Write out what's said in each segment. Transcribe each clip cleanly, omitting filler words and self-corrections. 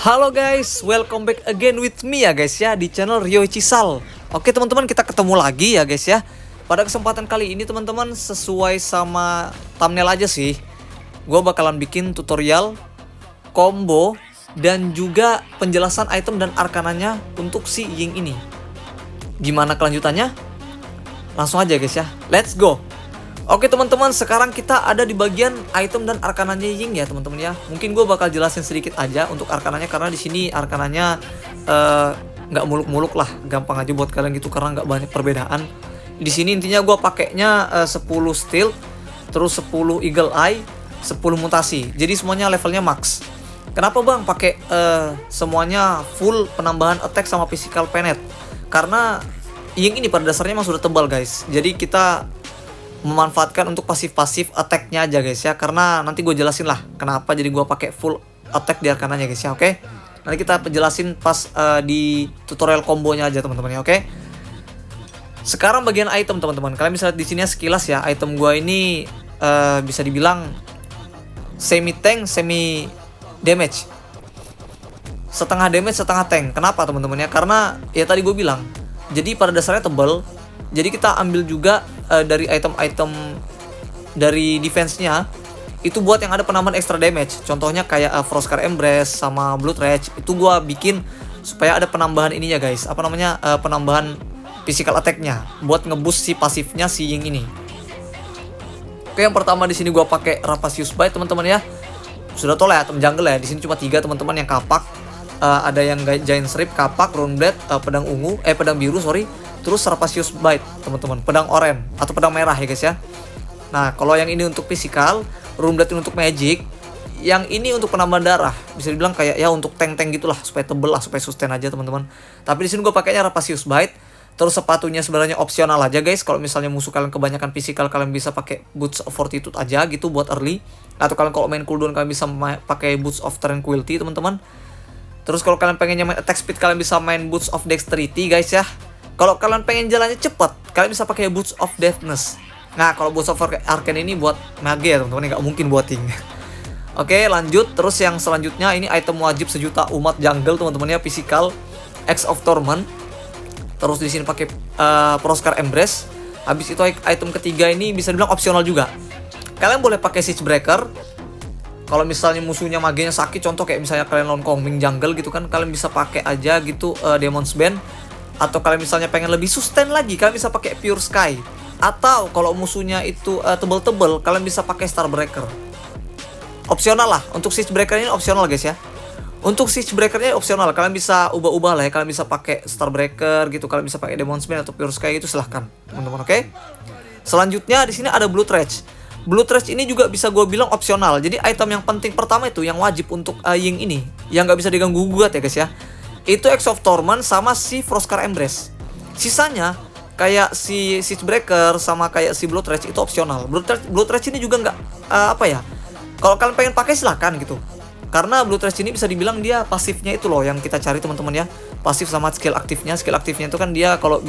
Halo guys, welcome back again with me ya guys ya di channel Rio Cisal. Oke teman-teman, kita ketemu lagi ya guys ya. Pada kesempatan kali ini teman-teman, sesuai sama thumbnail aja sih, gue bakalan bikin tutorial combo dan juga penjelasan item dan arkananya untuk si Ying ini. Gimana kelanjutannya? Langsung aja guys ya, let's go. Oke teman-teman, sekarang kita ada di bagian item dan arkananya Ying ya teman-teman ya. Mungkin gue bakal jelasin sedikit aja untuk arkananya, karena di sini arkananya nggak muluk-muluk lah, gampang aja buat kalian gitu karena nggak banyak perbedaan. Di sini intinya gue pakainya 10 stealth, terus 10 eagle eye, 10 mutasi. Jadi semuanya levelnya max. Kenapa bang pakai semuanya full penambahan attack sama physical penet? Karena Ying ini pada dasarnya emang sudah tebal guys. Jadi kita memanfaatkan untuk pasif-pasif attack-nya aja guys ya, karena nanti gue jelasin lah kenapa jadi gue pakai full attack di arkananya guys ya. Oke, nanti kita jelasin pas di tutorial kombonya aja teman-teman ya. Oke, sekarang bagian item teman-teman, kalian bisa lihat di sini sekilas ya, item gue ini bisa dibilang semi tank semi damage, setengah damage setengah tank. Kenapa teman-teman ya? Karena ya tadi gue bilang, jadi pada dasarnya tebal. Jadi kita ambil juga dari item-item dari defense-nya itu buat yang ada penambahan extra damage. Contohnya kayak Froscar Embrace sama Blood Rage. Itu gua bikin supaya ada penambahan ininya guys. Apa namanya? Penambahan physical attack-nya buat ngeboost si pasifnya si Ying ini. Oke, yang pertama di sini gua pakai Rapacious Bite teman-teman ya. Sudah tau lah item jungle ya. Di sini cuma 3 teman-teman yang kapak. Ada yang Giant Shriek, kapak, Runeblade, pedang ungu, pedang biru sorry. Terus Rapacious Bite teman-teman, pedang oranye atau pedang merah ya guys ya. Nah kalau yang ini untuk physical, Runeblade ini untuk magic, yang ini untuk penambahan darah. Bisa dibilang kayak ya untuk tank-tank gitulah, supaya tebel lah, supaya sustain aja teman-teman. Tapi di sini gue pakainya Rapacious Bite. Terus sepatunya sebenarnya opsional aja guys. Kalau misalnya musuh kalian kebanyakan physical, kalian bisa pakai Boots of Fortitude aja gitu buat early. Atau kalian kalau main cooldown kalian bisa pakai Boots of Tranquility teman-teman. Terus kalau kalian pengennya main attack speed, kalian bisa main Boots of Dexterity guys ya. Kalau kalian pengen jalannya cepat, kalian bisa pakai Boots of Deafness. Nah, kalau Boots of Arcane ini buat mage ya teman-teman, nggak mungkin buat Ting. Oke, lanjut. Terus yang selanjutnya ini item wajib sejuta umat jungle teman-teman ya, physical X of Torment. Terus di sini pakai Froscar Embrace. Habis itu item ketiga ini bisa dibilang opsional juga. Kalian boleh pakai Siege Breaker. Kalau misalnya musuhnya magenya sakit, contoh kayak misalnya kalian lawan Kongming jungle gitu kan, kalian bisa pakai aja gitu Demon's Band. Atau kalian misalnya pengen lebih sustain lagi, kalian bisa pakai Pure Sky. Atau kalau musuhnya itu tebel-tebel, kalian bisa pakai Starbreaker. Opsional lah, untuk Siege Breaker ini opsional guys ya. Untuk Siege Breakernya opsional, kalian bisa ubah-ubah lah ya. Kalian bisa pakai Starbreaker gitu, kalian bisa pakai Demon's Band atau Pure Sky gitu, silahkan teman-teman. Oke. Selanjutnya di sini ada Blood Rage. Blood Rage ini juga bisa gue bilang opsional. Jadi item yang penting pertama itu yang wajib untuk Ying ini, yang nggak bisa diganggu gugat ya guys ya, itu X of Torment sama si Froscar Embrace. Sisanya kayak si Siege Breaker sama kayak si Blood Rage itu opsional. Blood Rage ini juga nggak apa ya, kalau kalian pengen pakai silahkan gitu. Karena Blood Rage ini bisa dibilang dia pasifnya itu loh yang kita cari teman-teman ya. Pasif sama skill aktifnya. Skill aktifnya itu kan dia kalau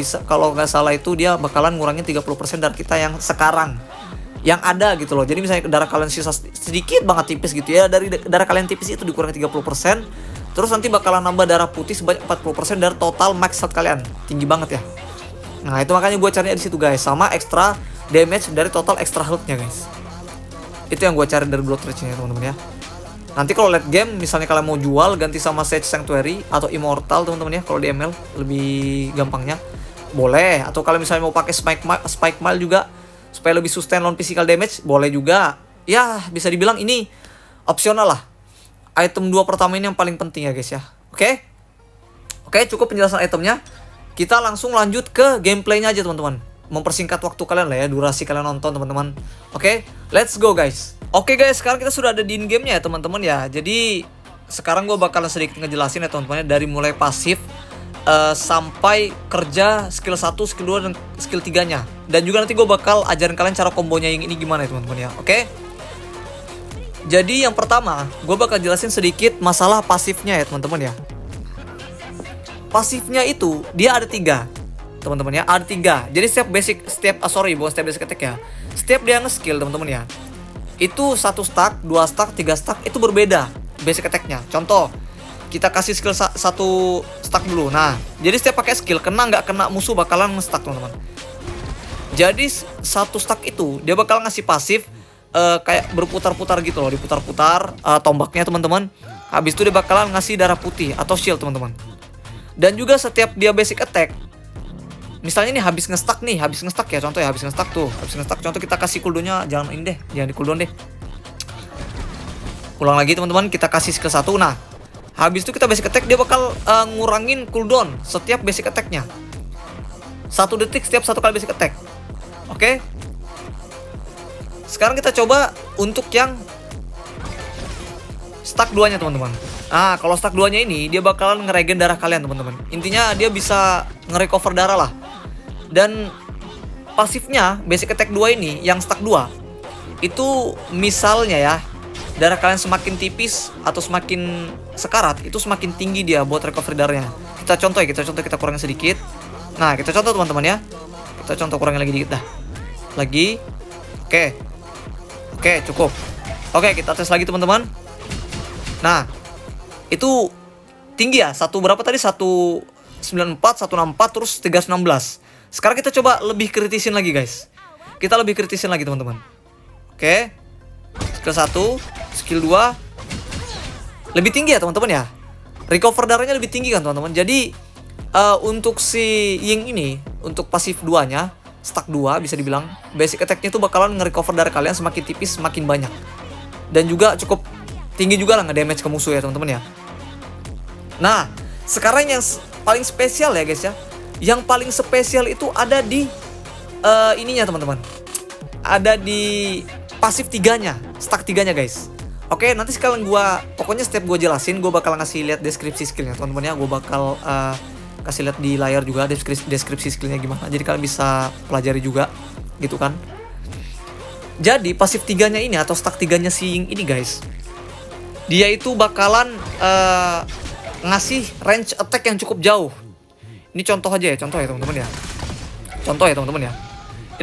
nggak salah itu dia bakalan ngurangin 30% dari kita yang sekarang yang ada gitu loh. Jadi misalnya darah kalian sisa sedikit banget tipis gitu ya, dari darah kalian tipis itu dikurangi 30%. Terus nanti bakalan nambah darah putih sebanyak 40% dari total max health kalian. Tinggi banget ya. Nah itu makanya gue carinya di situ guys. Sama extra damage dari total extra health-nya guys. Itu yang gue cari dari Blood Rage-nya teman-teman ya. Nanti kalau late game misalnya kalian mau jual ganti sama Sage Sanctuary atau Immortal teman-teman ya. Kalau di ML lebih gampangnya boleh. Atau kalau misalnya mau pakai Spike Mile juga supaya lebih sustain lawan physical damage, boleh juga. Ya bisa dibilang ini opsional lah. Item 2 pertama ini yang paling penting ya guys ya. Oke, cukup penjelasan itemnya. Kita langsung lanjut ke gameplaynya aja teman-teman. Mempersingkat waktu kalian lah ya, durasi kalian nonton teman-teman. Oke, let's go guys. Oke guys, sekarang kita sudah ada di in game-nya ya teman-teman ya. Jadi sekarang gue bakalan sedikit ngejelasin ya teman-teman ya, dari mulai pasif sampai kerja skill 1, skill 2 dan skill 3-nya. Dan juga nanti gue bakal ajarin kalian cara kombonya yang ini gimana ya teman-teman ya. Oke. Jadi yang pertama, gue bakal jelasin sedikit masalah pasifnya ya teman-teman ya. Pasifnya itu dia ada 3 teman-teman ya, ada 3. Jadi setiap basic attack ya, setiap dia nge-skill teman-teman ya, itu 1 stack, 2 stack, 3 stack itu berbeda basic attack-nya. Contoh, kita kasih skill satu stack dulu. Nah, jadi setiap pakai skill kena nggak kena musuh bakalan nge-stack teman-teman. Jadi satu stack itu dia bakal ngasih pasif kayak berputar-putar gitu loh, diputar-putar tombaknya teman-teman. Habis itu dia bakalan ngasih darah putih atau shield teman-teman. Dan juga setiap dia basic attack, misalnya nih habis nge-stack nih, habis nge-stack ya contoh ya, habis nge-stack tuh, habis nge-stack contoh kita kasih cooldownnya jangan ini deh, jangan di cooldown deh. Ulang lagi teman-teman, kita kasih skill 1. Nah, habis itu kita basic attack, dia bakal ngurangin cooldown setiap basic attacknya 1 detik setiap 1 kali basic attack. Oke. Sekarang kita coba untuk yang stack 2 nya teman-teman. Nah, kalau stack 2 nya ini dia bakalan ngeregen darah kalian teman-teman. Intinya dia bisa nge-recover darah lah. Dan pasifnya basic attack 2 ini yang stack 2 itu misalnya ya, darah kalian semakin tipis atau semakin sekarat, itu semakin tinggi dia buat recovery darahnya. Kita contoh ya, kita kurangin sedikit. Nah, kita contoh teman-teman ya. Kita contoh kurangin lagi dikit dah. Lagi. Oke, cukup. Oke, kita tes lagi teman-teman. Nah, itu tinggi ya. Satu berapa tadi? 194, 164, terus 316. Sekarang kita coba lebih kritisin lagi guys. Kita lebih kritisin lagi teman-teman. Oke. Skill 1, skill 2 lebih tinggi ya teman-teman ya. Recover darahnya lebih tinggi kan teman-teman. Jadi untuk si Ying ini, untuk pasif 2 nya stack 2 bisa dibilang basic attack-nya itu bakalan nge-recover darah kalian semakin tipis semakin banyak. Dan juga cukup tinggi juga lah nge-damage ke musuh ya teman-teman ya. Nah, sekarang yang paling spesial ya guys ya. Yang paling spesial itu ada di ininya teman-teman. Ada di pasif 3-nya, stack 3-nya guys. Oke, nanti sekalian pokoknya setiap gua jelasin, gua bakal ngasih lihat deskripsi skillnya teman-teman ya. Gua bakal kasih lihat di layar juga deskripsi skillnya gimana. Jadi kalian bisa pelajari juga gitu kan. Jadi pasif 3-nya ini atau stack 3-nya si Ying ini guys, dia itu bakalan ngasih range attack yang cukup jauh. Ini contoh aja ya, contoh ya teman-teman ya. Contoh ya teman-teman ya.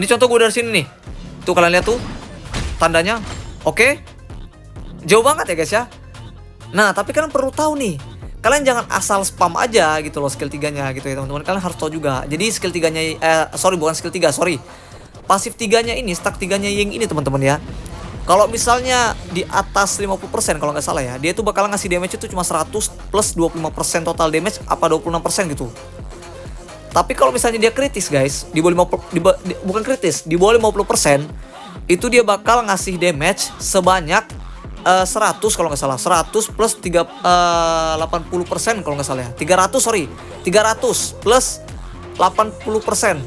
Ini contoh gue dari sini nih. Tuh kalian lihat tuh tandanya. Oke. Jauh banget ya guys ya. Nah, tapi kalian perlu tahu nih, kalian jangan asal spam aja gitu loh skill 3-nya gitu ya teman-teman. Kalian harus tahu juga. Jadi skill 3-nya bukan skill 3, sorry. Pasif 3-nya ini, stack 3-nya Ying ini teman-teman ya. Kalau misalnya di atas 50% kalau nggak salah ya, dia tuh bakalan ngasih damage itu cuma 100 plus 25% total damage apa 26% gitu. Tapi kalau misalnya dia kritis guys, di bawah 50 bukan kritis, di bawah 50%, itu dia bakal ngasih damage sebanyak 100 kalau nggak salah, 100 plus 80% kalau nggak salah ya. 300 plus 80%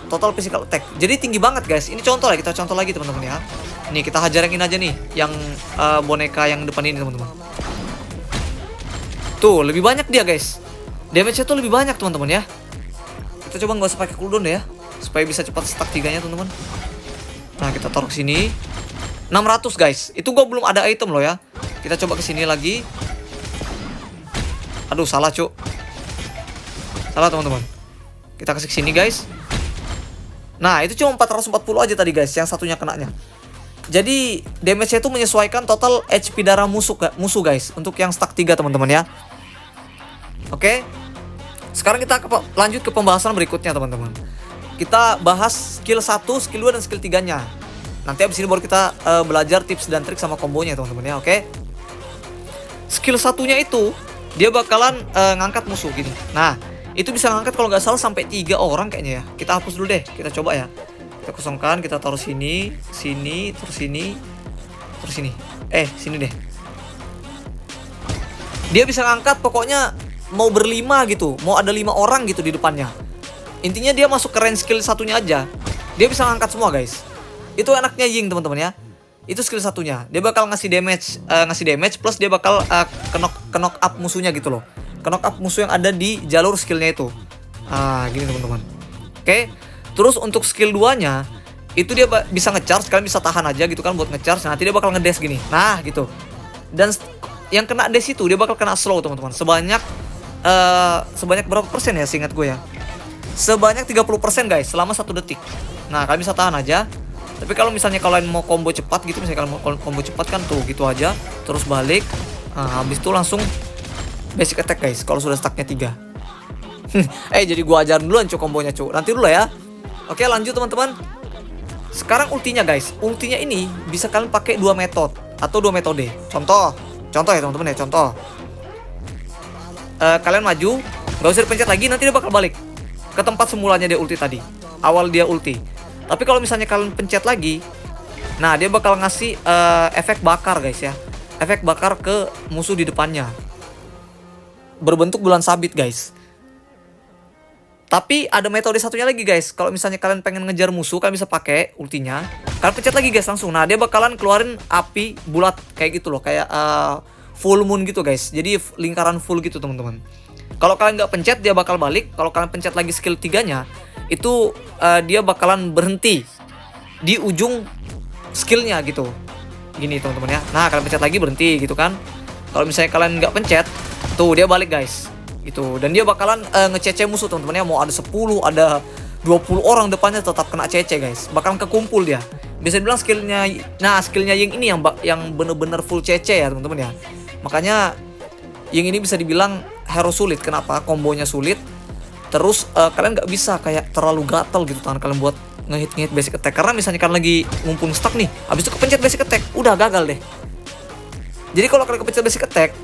total physical attack. Jadi tinggi banget guys. Ini contoh lah, kita contoh lagi teman-teman ya. Nih kita hajar yang ini aja nih, yang boneka yang depan ini teman-teman. Tuh lebih banyak dia guys. Damage-nya tuh lebih banyak teman-teman ya. Kita coba nggak usah pakai cooldown deh ya, supaya bisa cepat stack 3-nya teman-teman. Nah kita taruh ke sini. 600 guys. Itu gua belum ada item loh ya. Kita coba ke sini lagi. Aduh salah cuk. Salah teman-teman. Kita kasih ke sini guys. Nah itu cuma 440 aja tadi guys, yang satunya kenanya. Jadi damage-nya itu menyesuaikan total HP darah musuh guys, untuk yang stack 3 teman-teman ya. Oke. Sekarang kita lanjut ke pembahasan berikutnya teman-teman. Kita bahas skill 1, skill 2 dan skill 3-nya. Nanti abis ini baru kita belajar tips dan trik sama kombonya teman-teman ya, oke. Skill 1-nya itu dia bakalan ngangkat musuh gini. Nah, itu bisa ngangkat kalau nggak salah sampai 3 orang kayaknya ya. Kita hapus dulu deh, kita coba ya. Kita kosongkan, kita taruh sini, sini, terus sini, terus sini. Sini deh. Dia bisa ngangkat pokoknya mau berlima gitu, mau ada 5 orang gitu di depannya. Intinya dia masuk ke range skill 1-nya aja, dia bisa ngangkat semua guys. Itu enaknya Ying teman-teman ya. Itu skill 1-nya. Dia bakal ngasih damage plus dia bakal knock up musuhnya gitu loh. Knock up musuh yang ada di jalur skillnya itu. Gini teman-teman. Oke. Terus untuk skill 2-nya itu dia bisa nge-charge, kalian bisa tahan aja gitu kan buat nge-charge. Nanti dia bakal nge-dash gini. Nah, gitu. Dan yang kena dash itu dia bakal kena slow teman-teman. Sebanyak berapa persen ya seingat gue ya? Sebanyak 30% guys selama 1 detik. Nah, kalian bisa tahan aja. Tapi kalau misalnya kalian mau combo cepat gitu, misalnya kalian mau combo cepat kan tuh gitu aja, terus balik. Nah, habis itu langsung basic attack guys kalau sudah stacknya 3. Jadi gua ajarin duluan cu kombonya cu. Nanti dulu ya. Oke, lanjut teman-teman. Sekarang ultinya guys. Ultinya ini bisa kalian pakai 2 metode atau 2 metode. Contoh ya teman-teman ya, contoh. Kalian maju, nggak usah dipencet lagi, nanti dia bakal balik ke tempat semulanya dia ulti tadi. Awal dia ulti. Tapi kalau misalnya kalian pencet lagi, nah dia bakal ngasih efek bakar guys ya. Efek bakar ke musuh di depannya. Berbentuk bulan sabit guys. Tapi ada metode satunya lagi guys. Kalau misalnya kalian pengen ngejar musuh, kalian bisa pakai ultinya. Kalian pencet lagi guys langsung. Nah dia bakalan keluarin api bulat kayak gitu loh. Kayak full moon gitu guys. Jadi lingkaran full gitu teman-teman. Kalau kalian nggak pencet dia bakal balik. Kalau kalian pencet lagi skill 3-nya, itu dia bakalan berhenti di ujung skillnya gitu. Gini teman-teman ya. Nah kalian pencet lagi berhenti gitu kan. Kalau misalnya kalian nggak pencet, tuh dia balik guys. Itu, dan dia bakalan ngecece musuh teman-teman ya. Mau ada 10, ada 20 orang depannya tetap kena cece guys. Bakalan kekumpul dia. Bisa dibilang skillnya, nah skillnya Ying ini yang bener-bener full cece ya teman-teman ya. Makanya Ying ini bisa dibilang hero sulit. Kenapa? Kombonya sulit. Terus kalian nggak bisa kayak terlalu gatel gitu tangan kalian buat ngehit basic attack. Karena misalnya kalian lagi ngumpul stuck nih, habis itu kepencet basic attack, udah gagal deh. Jadi kalau kalian kepencet basic attack,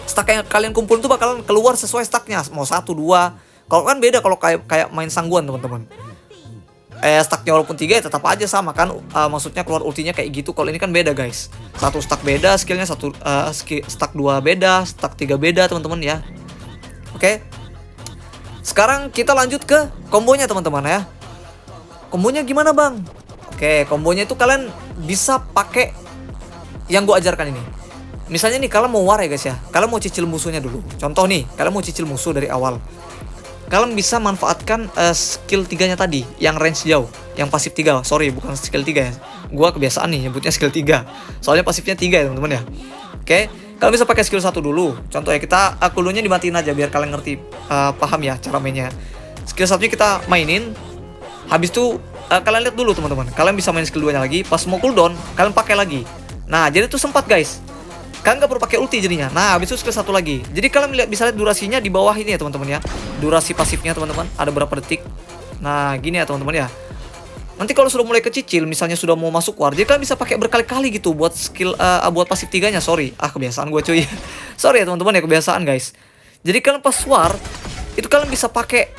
stack yang kalian kumpul itu bakalan keluar sesuai stacknya, mau 1, 2. Kalau kan beda kalau kayak main sangguan teman-teman. Stacknya walaupun 3 ya tetap aja sama kan. Maksudnya keluar ultinya kayak gitu. Kalau ini kan beda guys. 1 stack beda, skillnya stack 2 beda, stack 3 beda teman-teman ya. Oke. Sekarang kita lanjut ke kombonya teman-teman ya. Kombonya gimana bang? Oke, kombonya itu kalian bisa pakai yang gue ajarkan ini. Misalnya nih kalian mau war ya guys ya. Kalian mau cicil musuhnya dulu. Contoh nih, kalian mau cicil musuh dari awal. Kalian bisa manfaatkan skill 3-nya tadi, yang range jauh, yang pasif 3. Sorry, bukan skill 3 ya. Gua kebiasaan nih nyebutnya skill 3. Soalnya pasifnya 3 ya teman-teman ya. Oke, kalian bisa pakai skill 1 dulu. Contoh ya, kita kulunya dimatiin aja biar kalian ngerti, paham ya cara mainnya. Skill 1-nya kita mainin. Habis itu kalian lihat dulu teman-teman. Kalian bisa main skill 2-nya lagi. Pas mau cooldown, kalian pakai lagi. Nah, jadi tuh sempat guys. Kalian nggak perlu pakai ulti jadinya. Nah, habis itu skill 1 lagi. Jadi kalian bisa lihat durasinya di bawah ini ya teman-teman ya. Durasi pasifnya teman-teman ada berapa detik. Nah, gini ya teman-teman ya. Nanti kalau sudah mulai kecicil, misalnya sudah mau masuk war, jadi kalian bisa pakai berkali-kali gitu buat skill buat pasif 3-nya. Sorry, kebiasaan gue cuy. Sorry ya teman-teman ya, kebiasaan guys. Jadi kalian pas war itu kalian bisa pakai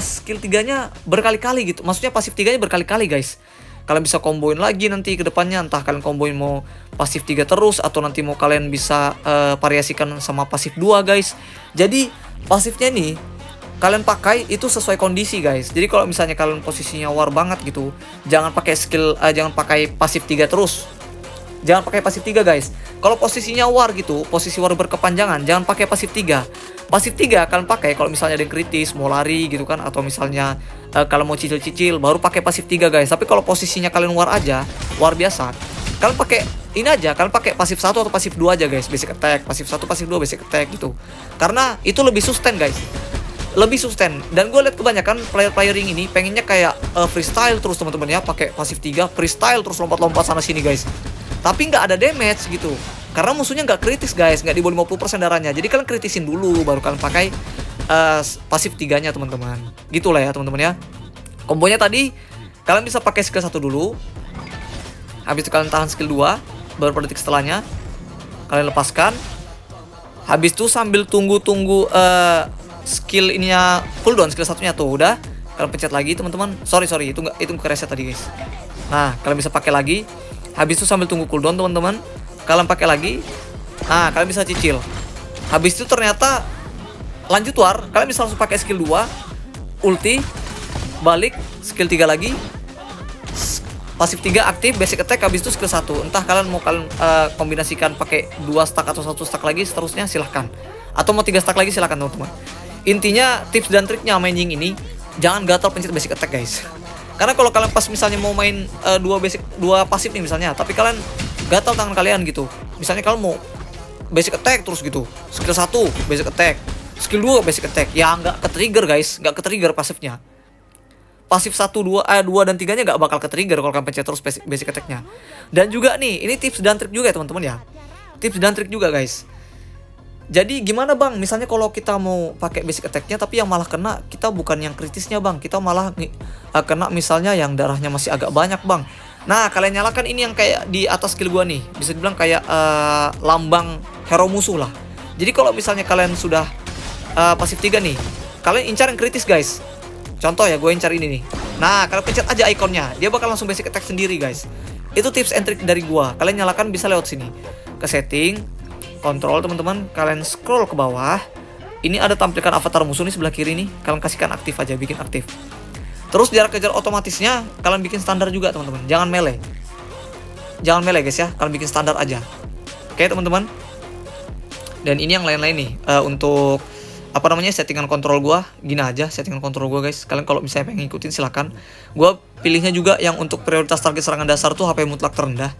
skill 3-nya berkali-kali gitu. Maksudnya pasif 3-nya berkali-kali guys. Kalian bisa komboin lagi nanti ke depannya. Entah kalian komboin mau pasif 3 terus, atau nanti mau kalian bisa variasikan sama pasif 2 guys. Jadi pasifnya nih kalian pakai itu sesuai kondisi guys. Jadi kalau misalnya kalian posisinya war banget gitu, jangan pakai jangan pakai pasif 3 terus. Jangan pakai pasif 3 guys. Kalau posisinya war gitu, posisi war berkepanjangan, jangan pakai pasif 3. Pasif 3 kalian pakai kalau misalnya ada yang kritis, mau lari gitu kan, atau misalnya kalau mau cicil-cicil baru pakai pasif 3 guys. Tapi kalau posisinya kalian war aja, war biasa, kalian pakai ini aja, kalian pakai pasif 1 atau pasif 2 aja guys. Basic attack, pasif 1, pasif 2, basic attack gitu. Karena itu lebih sustain guys. Lebih sustain. Dan gue lihat kebanyakan player-player yang ini pengennya kayak freestyle terus teman-teman ya, pakai pasif 3, freestyle terus lompat-lompat sana sini guys. Tapi nggak ada damage gitu. Karena musuhnya nggak kritis guys, nggak di bawah 50% darahnya. Jadi kalian kritisin dulu baru kalian pakai pasif 3-nya teman-teman. Gitulah ya teman-teman ya. Kombonya tadi kalian bisa pakai skill 1 dulu. Habis itu kalian tahan skill 2, baru pada detik setelahnya kalian lepaskan. Habis itu sambil tunggu-tunggu skill ininya cooldown, skill 1-nya tuh udah kalian pencet lagi teman-teman. Sorry itu ke reset tadi guys. Nah, kalian bisa pakai lagi. Habis itu sambil tunggu cooldown teman-teman, kalian pakai lagi. Nah, kalian bisa cicil. Habis itu ternyata lanjut war, kalian bisa langsung pakai skill 2, ulti, balik, skill 3 lagi, pasif 3 aktif, basic attack, habis itu skill 1. Entah kalian mau kombinasikan pakai 2 stack atau 1 stack lagi, seterusnya silahkan. Atau mau 3 stack lagi silahkan teman-teman. Intinya tips dan triknya main Ying ini, jangan gatal pencet basic attack guys. Karena kalau kalian pas misalnya mau main 2 pasif nih misalnya, tapi kalian gatal tangan kalian gitu. Misalnya kalian mau basic attack terus gitu, skill 1 basic attack, skill 2 basic attack, ya nggak ke-trigger guys, nggak ke-trigger pasifnya. Pasif 1, 2 dan 3-nya nggak bakal ke-trigger kalau kalian pencet terus basic attack-nya. Dan juga nih, ini tips dan trik juga ya teman-teman ya. Tips dan trik juga guys. Jadi gimana bang, misalnya kalau kita mau pakai basic attack-nya tapi yang malah kena kita bukan yang kritisnya bang, kita malah kena misalnya yang darahnya masih agak banyak bang. Nah kalian nyalakan ini yang kayak di atas skill gua nih, bisa dibilang kayak lambang hero musuh lah. Jadi kalau misalnya kalian sudah pasif 3 nih, kalian incar yang kritis guys. Contoh ya, gue incar ini nih. Nah kalian pencet aja ikonnya, dia bakal langsung basic attack sendiri guys. Itu tips and trick dari gua. Kalian nyalakan bisa lewat sini, ke setting, kontrol teman-teman, kalian scroll ke bawah. Ini ada tampilan avatar musuh nih sebelah kiri nih. Kalian kasihkan aktif aja, bikin aktif. Terus jarak kejar otomatisnya kalian bikin standar juga teman-teman. Jangan melee. Jangan melee guys ya, kalian bikin standar aja. Oke teman-teman. Dan ini yang lain-lain nih. Untuk apa namanya settingan kontrol gua, gini aja settingan kontrol gua guys. Kalian kalau misalnya pengen ngikutin silakan. Gua pilihnya juga yang untuk prioritas target serangan dasar tuh HP mutlak terendah.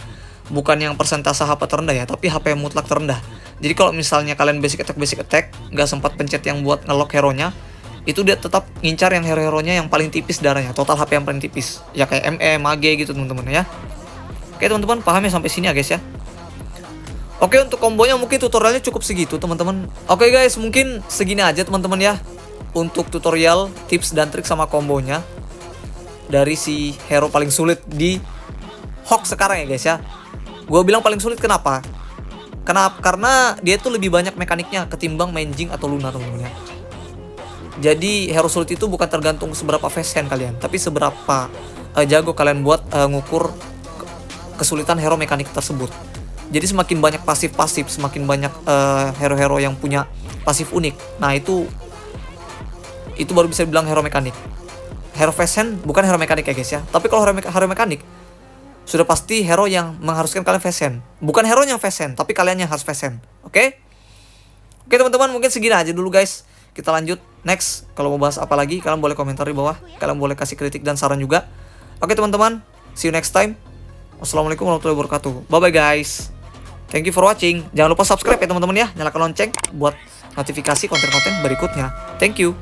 Bukan yang persentase HP terendah ya, tapi HP mutlak terendah. Jadi kalau misalnya kalian basic attack nggak sempat pencet yang buat ngelock hero-nya, itu dia tetap ngincar yang hero-heronya yang paling tipis darahnya, total HP yang paling tipis. Ya kayak MM, AG gitu teman-teman ya. Oke teman-teman, paham ya sampai sini ya guys ya. Oke, untuk kombonya mungkin tutorialnya cukup segitu teman-teman. Oke guys, mungkin segini aja teman-teman ya untuk tutorial, tips dan trik sama kombonya dari si hero paling sulit di Hawk sekarang ya guys ya. Gue bilang paling sulit kenapa? Karena dia tuh lebih banyak mekaniknya ketimbang main Jing atau Luna teman-teman ya. Jadi hero sulit itu bukan tergantung seberapa fast hand kalian, tapi seberapa jago kalian buat ngukur kesulitan hero mekanik tersebut. Jadi semakin banyak pasif-pasif, semakin banyak hero-hero yang punya pasif unik. Nah itu baru bisa dibilang hero mekanik. Hero fast hand bukan hero mekanik ya guys ya. Tapi kalau hero mekanik sudah pasti hero yang mengharuskan kalian fast hand. Bukan hero yang fast hand, tapi kalian yang harus fast hand. Oke? Oke teman-teman, mungkin segini aja dulu guys. Kita lanjut next. Kalau mau bahas apa lagi, kalian boleh komentar di bawah. Kalian boleh kasih kritik dan saran juga. Oke teman-teman, see you next time. Wassalamualaikum warahmatullahi wabarakatuh. Bye bye guys. Thank you for watching. Jangan lupa subscribe ya teman-teman ya. Nyalakan lonceng buat notifikasi konten-konten berikutnya. Thank you.